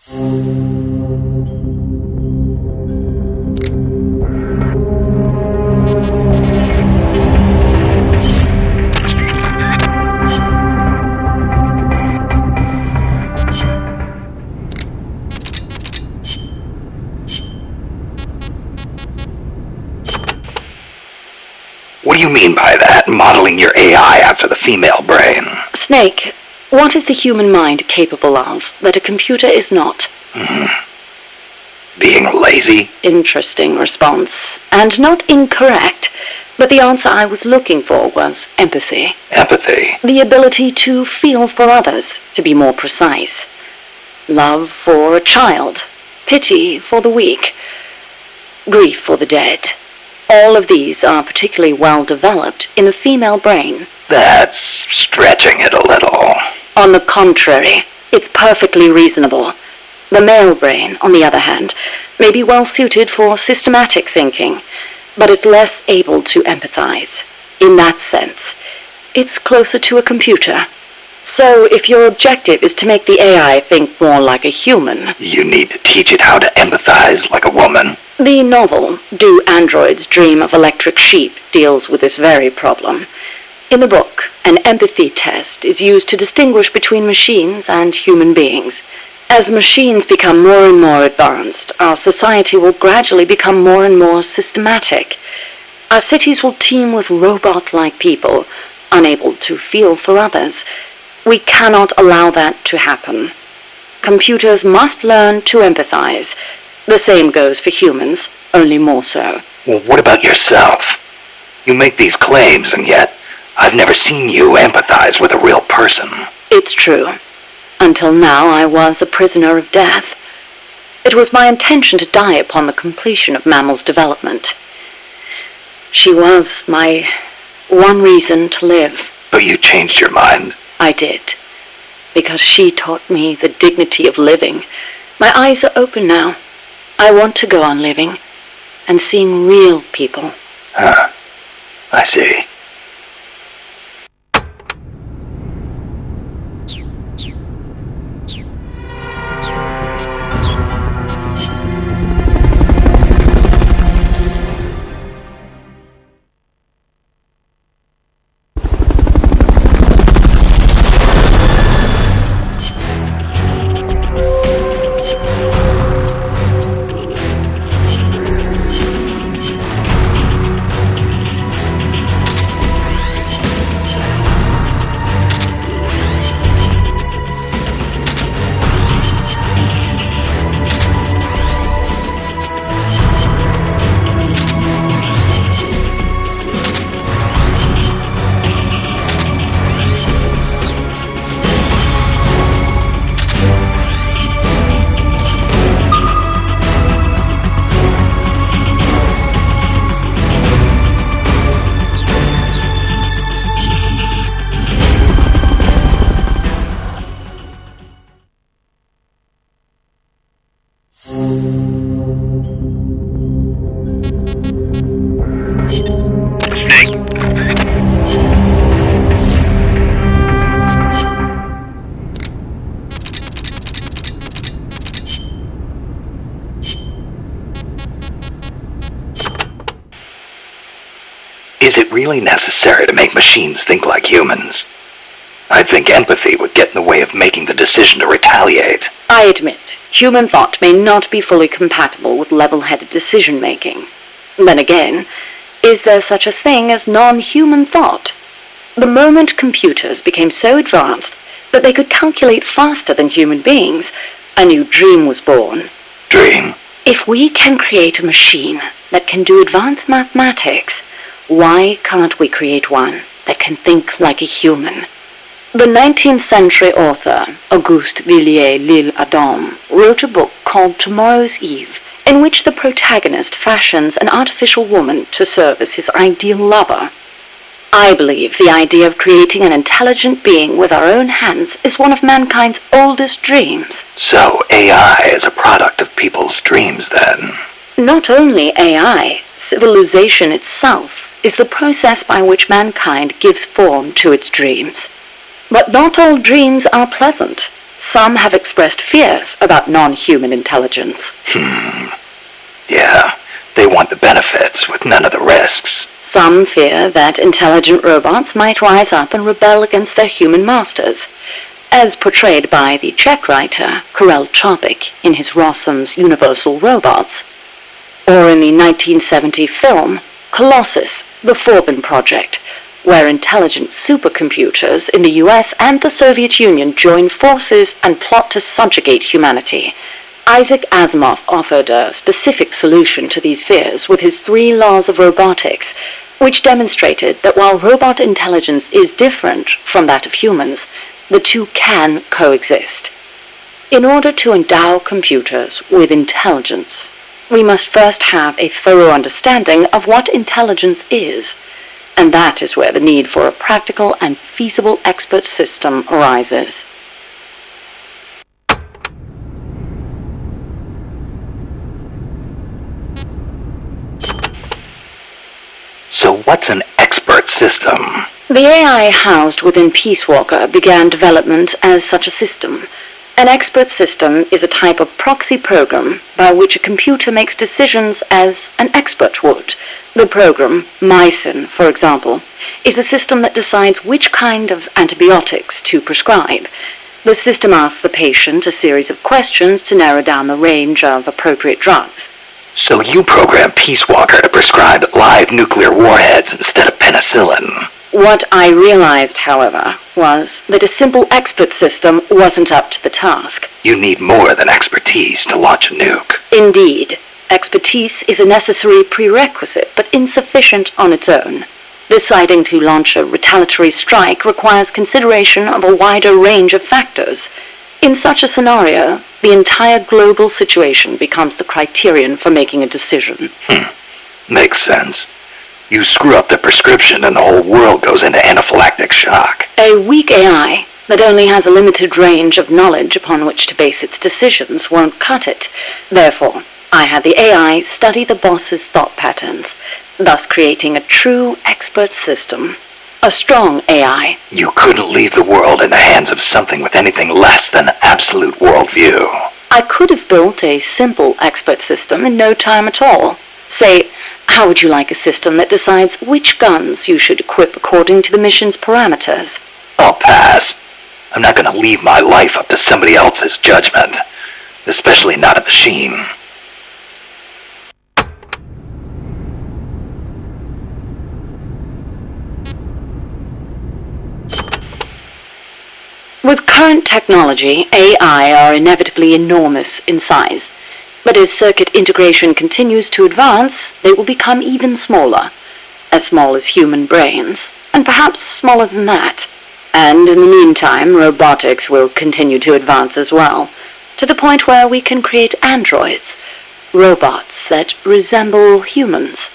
What do you mean by that, modeling your AI after the female brain? Snake, what is the human mind capable of that a computer is not? Being lazy? Interesting response. And not incorrect, but the answer I was looking for was empathy. Empathy? The ability to feel for others, to be more precise. Love for a child. Pity for the weak. Grief for the dead. All of these are particularly well developed in the female brain. That's stretching it a little. On the contrary, it's perfectly reasonable. The male brain, on the other hand, may be well suited for systematic thinking, but it's less able to empathize. In that sense, it's closer to a computer. So if your objective is to make the AI think more like a human... You need to teach it how to empathize like a woman. The novel, Do Androids Dream of Electric Sheep, deals with this very problem. In the book, an empathy test is used to distinguish between machines and human beings. As machines become more and more advanced, our society will gradually become more and more systematic. Our cities will teem with robot-like people, unable to feel for others. We cannot allow that to happen. Computers must learn to empathize. The same goes for humans, only more so. Well, what about yourself? You make these claims, and yet I've never seen you empathize with a real person. It's true. Until now, I was a prisoner of death. It was my intention to die upon the completion of Mammal's development. She was my one reason to live. But you changed your mind. I did. Because she taught me the dignity of living. My eyes are open now. I want to go on living and seeing real people. I see. Is it really necessary to make machines think like humans? I think empathy would get in the way of making the decision to retaliate. I admit, human thought may not be fully compatible with level-headed decision-making. Then again, is there such a thing as non-human thought? The moment computers became so advanced that they could calculate faster than human beings, a new dream was born. Dream? If we can create a machine that can do advanced mathematics, why can't we create one that can think like a human? The 19th century author, Auguste Villiers-L'Isle-Adam, wrote a book called Tomorrow's Eve, in which the protagonist fashions an artificial woman to serve as his ideal lover. I believe the idea of creating an intelligent being with our own hands is one of mankind's oldest dreams. So AI is a product of people's dreams, then? Not only AI, civilization itself is the process by which mankind gives form to its dreams. But not all dreams are pleasant. Some have expressed fears about non-human intelligence. Yeah, they want the benefits with none of the risks. Some fear that intelligent robots might rise up and rebel against their human masters, as portrayed by the Czech writer Karel Čapek in his Rossum's Universal Robots, or in the 1970 film Colossus, the Forbin Project, where intelligent supercomputers in the US and the Soviet Union join forces and plot to subjugate humanity. Isaac Asimov offered a specific solution to these fears with his 3 laws of robotics, which demonstrated that while robot intelligence is different from that of humans, the two can coexist. In order to endow computers with intelligence, we must first have a thorough understanding of what intelligence is, and that is where the need for a practical and feasible expert system arises. So what's an expert system? The AI housed within Peace Walker began development as such a system. An expert system is a type of proxy program by which a computer makes decisions as an expert would. The program, Mycin, for example, is a system that decides which kind of antibiotics to prescribe. The system asks the patient a series of questions to narrow down the range of appropriate drugs. So you program Peace Walker to prescribe live nuclear warheads instead of penicillin. What I realized, however, was that a simple expert system wasn't up to the task. You need more than expertise to launch a nuke. Indeed, expertise is a necessary prerequisite, but insufficient on its own. Deciding to launch a retaliatory strike requires consideration of a wider range of factors. In such a scenario, the entire global situation becomes the criterion for making a decision. Makes sense. You screw up the prescription and the whole world goes into anaphylactic shock. A weak AI that only has a limited range of knowledge upon which to base its decisions won't cut it. Therefore, I had the AI study the boss's thought patterns, thus creating a true expert system. A strong AI. You couldn't leave the world in the hands of something with anything less than absolute worldview. I could have built a simple expert system in no time at all. Say, how would you like a system that decides which guns you should equip according to the mission's parameters? I'll pass. I'm not going to leave my life up to somebody else's judgment, especially not a machine. With current technology, AI are inevitably enormous in size. But as circuit integration continues to advance, they will become even smaller. As small as human brains, and perhaps smaller than that. And in the meantime, robotics will continue to advance as well, to the point where we can create androids, robots that resemble humans.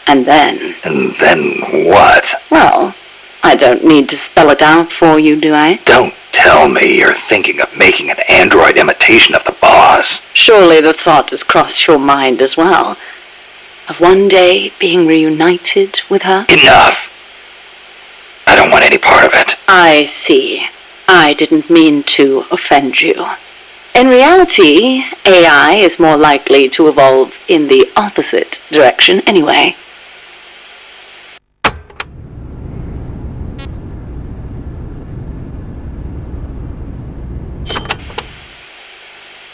And then... And then what? Well, I don't need to spell it out for you, do I? Don't tell me you're thinking of making an android imitation of the boss. Surely the thought has crossed your mind as well, of one day being reunited with her? Enough! I don't want any part of it. I see. I didn't mean to offend you. In reality, AI is more likely to evolve in the opposite direction anyway.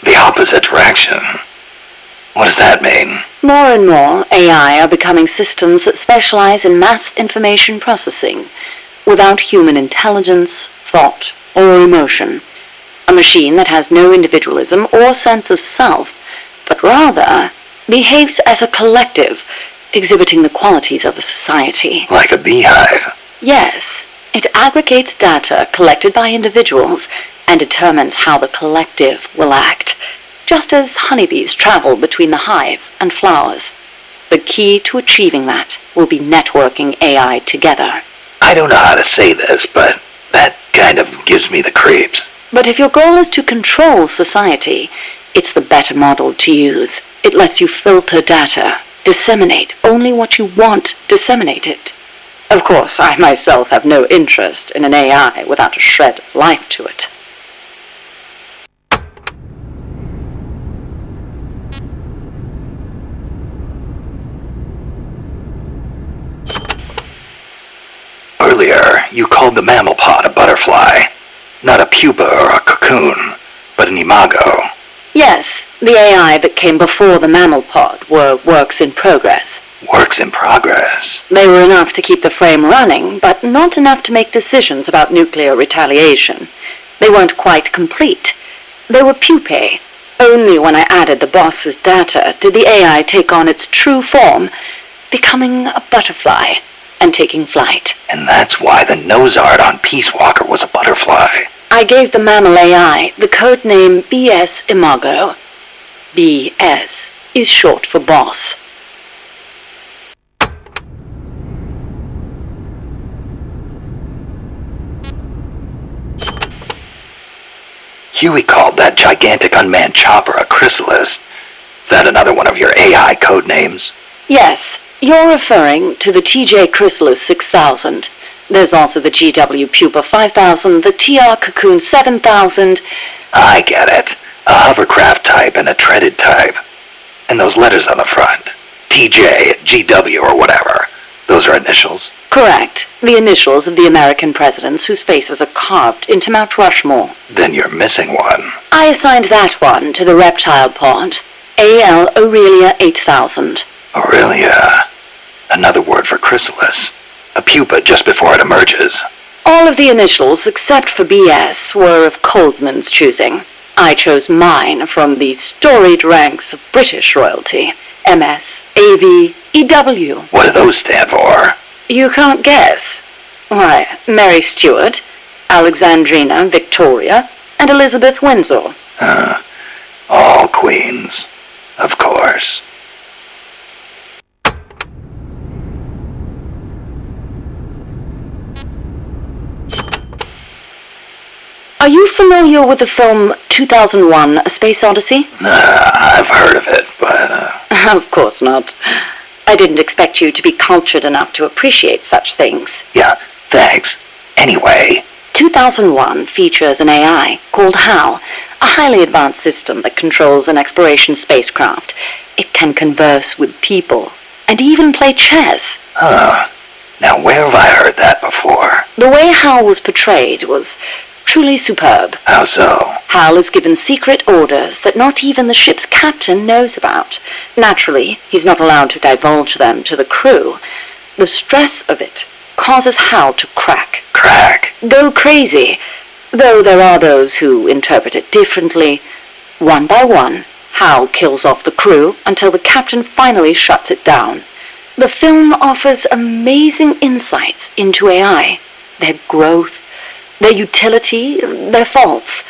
The opposite direction? What does that mean? More and more, AI are becoming systems that specialize in mass information processing, without human intelligence, thought, or emotion. A machine that has no individualism or sense of self, but rather behaves as a collective, exhibiting the qualities of a society. Like a beehive? Yes, it aggregates data collected by individuals and determines how the collective will act, just as honeybees travel between the hive and flowers. The key to achieving that will be networking AI together. I don't know how to say this, but that kind of gives me the creeps. But if your goal is to control society, it's the better model to use. It lets you filter data, disseminate only what you want disseminated. Of course, I myself have no interest in an AI without a shred of life to it. you called the mammal pod a butterfly. Not a pupa or a cocoon, but an imago. Yes, the AI that came before the mammal pod were works in progress. Works in progress. They were enough to keep the frame running, but not enough to make decisions about nuclear retaliation. They weren't quite complete. They were pupae. Only when I added the boss's data did the AI take on its true form, becoming a butterfly and taking flight. And that's why the nose art on Peace Walker was a butterfly. I gave the mammal AI the code name BS Imago. BS is short for boss. Huey called that gigantic unmanned chopper a chrysalis. Is that another one of your AI code names? Yes, you're referring to the TJ Chrysalis 6000. There's also the GW Pupa 5000, the TR Cocoon 7000. I get it. A hovercraft type and a treaded type. And those letters on the front. TJ, GW, or whatever. Those are initials. Correct. The initials of the American presidents whose faces are carved into Mount Rushmore. Then you're missing one. I assigned that one to the reptile pod. AL Aurelia 8000. Aurelia. Another word for chrysalis. A pupa just before it emerges. All of the initials except for BS were of Coldman's choosing. I chose mine from the storied ranks of British royalty. MS, AV, EW. What do those stand for? You can't guess. Why, Mary Stuart, Alexandrina Victoria, and Elizabeth Windsor. All queens. Of course. Are you familiar with the film 2001: A Space Odyssey? I've heard of it, but... Of course not. I didn't expect you to be cultured enough to appreciate such things. Yeah, thanks. Anyway... 2001 features an AI called HAL, a highly advanced system that controls an exploration spacecraft. It can converse with people, and even play chess. Now where have I heard that before? The way HAL was portrayed was truly superb. How so? HAL is given secret orders that not even the ship's captain knows about. Naturally, he's not allowed to divulge them to the crew. The stress of it causes HAL to crack. Crack? Go crazy. Though there are those who interpret it differently. One by one, HAL kills off the crew until the captain finally shuts it down. The film offers amazing insights into AI, their growth, their utility, their faults,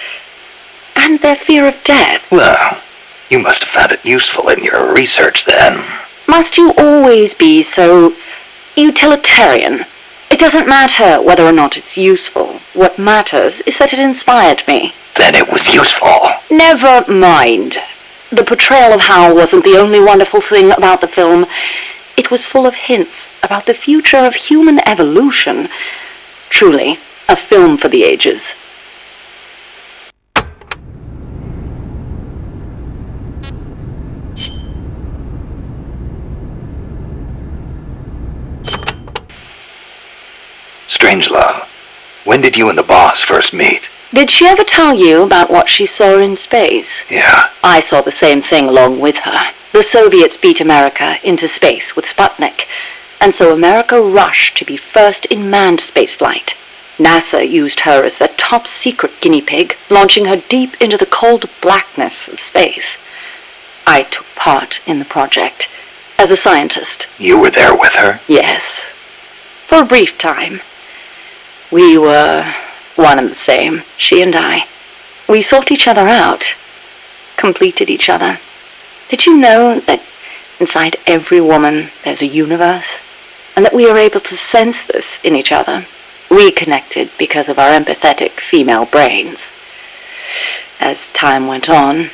and their fear of death. Well, you must have found it useful in your research then. Must you always be so utilitarian? It doesn't matter whether or not it's useful. What matters is that it inspired me. Then it was useful. Never mind. The portrayal of Hal wasn't the only wonderful thing about the film. It was full of hints about the future of human evolution. Truly, a film for the ages. Strangelove, when did you and the boss first meet? Did she ever tell you about what she saw in space? Yeah. I saw the same thing along with her. The Soviets beat America into space with Sputnik, and so America rushed to be first in manned spaceflight. NASA used her as their top secret guinea pig, launching her deep into the cold blackness of space. I took part in the project as a scientist. You were there with her? Yes. For a brief time. We were one and the same, she and I. We sought each other out, completed each other. Did you know that inside every woman there's a universe, and that we are able to sense this in each other? We connected because of our empathetic female brains. As time went on,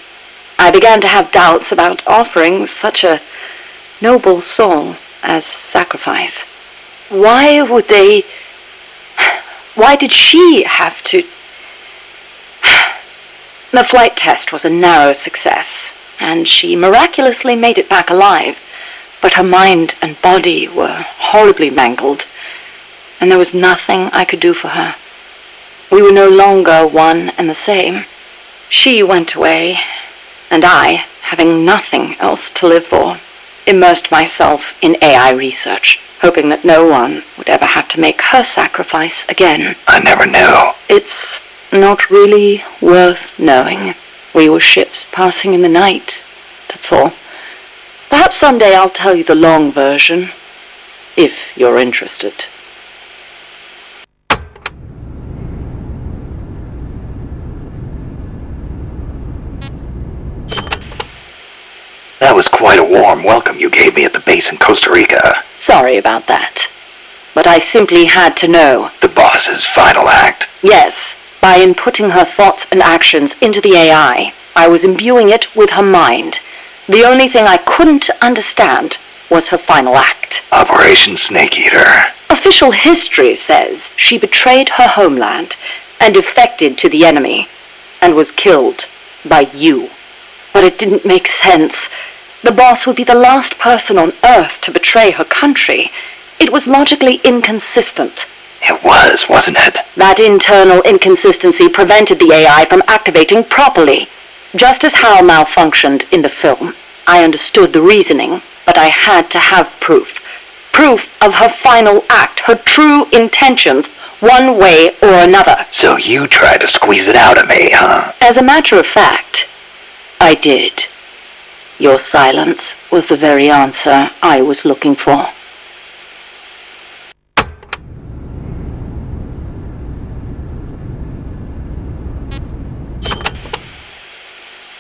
I began to have doubts about offering such a noble soul as sacrifice. Why did she have to... The flight test was a narrow success, and she miraculously made it back alive, but her mind and body were horribly mangled. and there was nothing I could do for her. We were no longer one and the same. She went away, and I, having nothing else to live for, immersed myself in AI research, hoping that no one would ever have to make her sacrifice again. I never knew. It's not really worth knowing. We were ships passing in the night, that's all. Perhaps someday I'll tell you the long version, if you're interested. That was quite a warm welcome you gave me at the base in Costa Rica. Sorry about that. But I simply had to know. The boss's final act. Yes, by inputting her thoughts and actions into the AI, I was imbuing it with her mind. The only thing I couldn't understand was her final act. Operation Snake Eater. Official history says she betrayed her homeland and defected to the enemy and was killed by you. But it didn't make sense. The boss would be the last person on Earth to betray her country. It was logically inconsistent. It was, wasn't it? That internal inconsistency prevented the AI from activating properly. Just as Hal malfunctioned in the film, I understood the reasoning, but I had to have proof. Proof of her final act, her true intentions, one way or another. So you tried to squeeze it out of me, huh? As a matter of fact, I did. Your silence was the very answer I was looking for.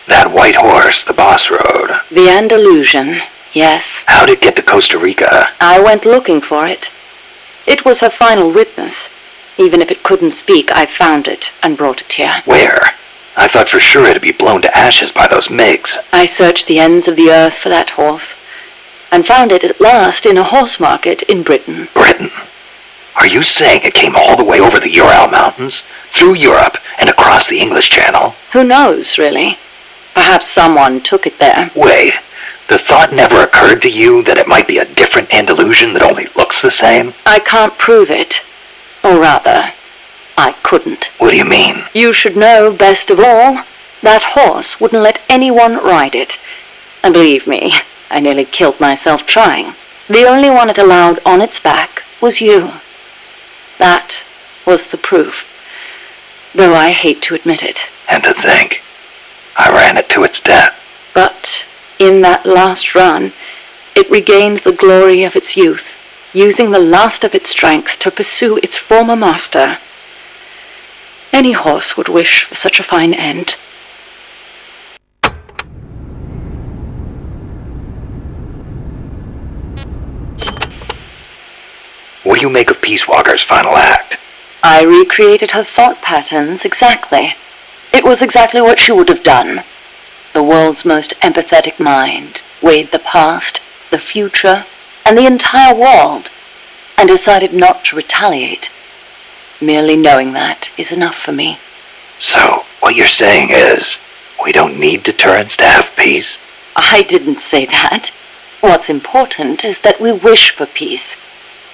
That white horse the boss rode. The Andalusian, yes. How'd it get to Costa Rica? I went looking for it. It was her final witness. Even if it couldn't speak, I found it and brought it here. Where? I thought for sure it'd be blown to ashes by those MiGs. I searched the ends of the earth for that horse, and found it at last in a horse market in Britain. Britain? Are you saying it came all the way over the Ural Mountains, through Europe, and across the English Channel? Who knows, really? Perhaps someone took it there. Wait, the thought never occurred to you that it might be a different Andalusian that only looks the same? I can't prove it. Or rather, I couldn't. What do you mean? You should know, best of all, that horse wouldn't let anyone ride it. And believe me, I nearly killed myself trying. The only one it allowed on its back was you. That was the proof, though I hate to admit it. And to think, I ran it to its death. But in that last run, it regained the glory of its youth, using the last of its strength to pursue its former master. Any horse would wish for such a fine end. What do you make of Peace Walker's final act? I recreated her thought patterns exactly. It was exactly what she would have done. The world's most empathetic mind weighed the past, the future, and the entire world, and decided not to retaliate. Merely knowing that is enough for me. So, what you're saying is, we don't need deterrence to have peace? I didn't say that. What's important is that we wish for peace.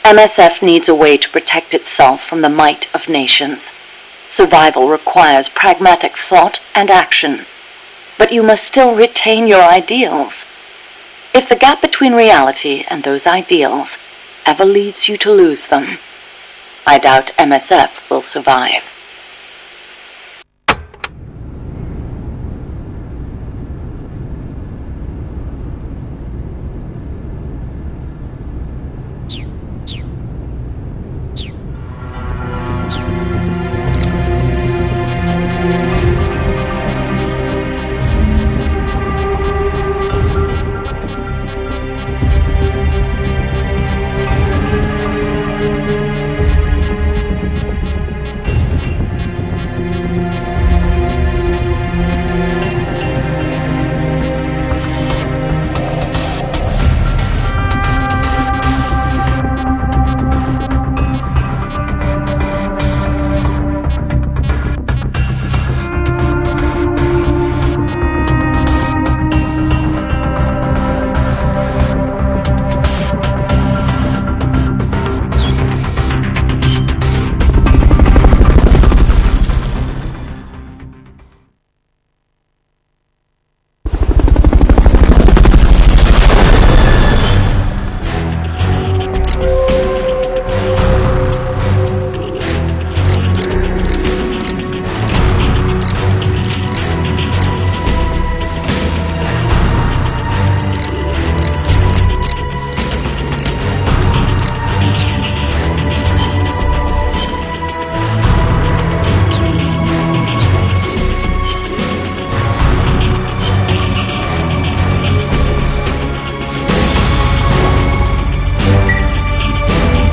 MSF needs a way to protect itself from the might of nations. Survival requires pragmatic thought and action. But you must still retain your ideals. If the gap between reality and those ideals ever leads you to lose them, I doubt MSF will survive.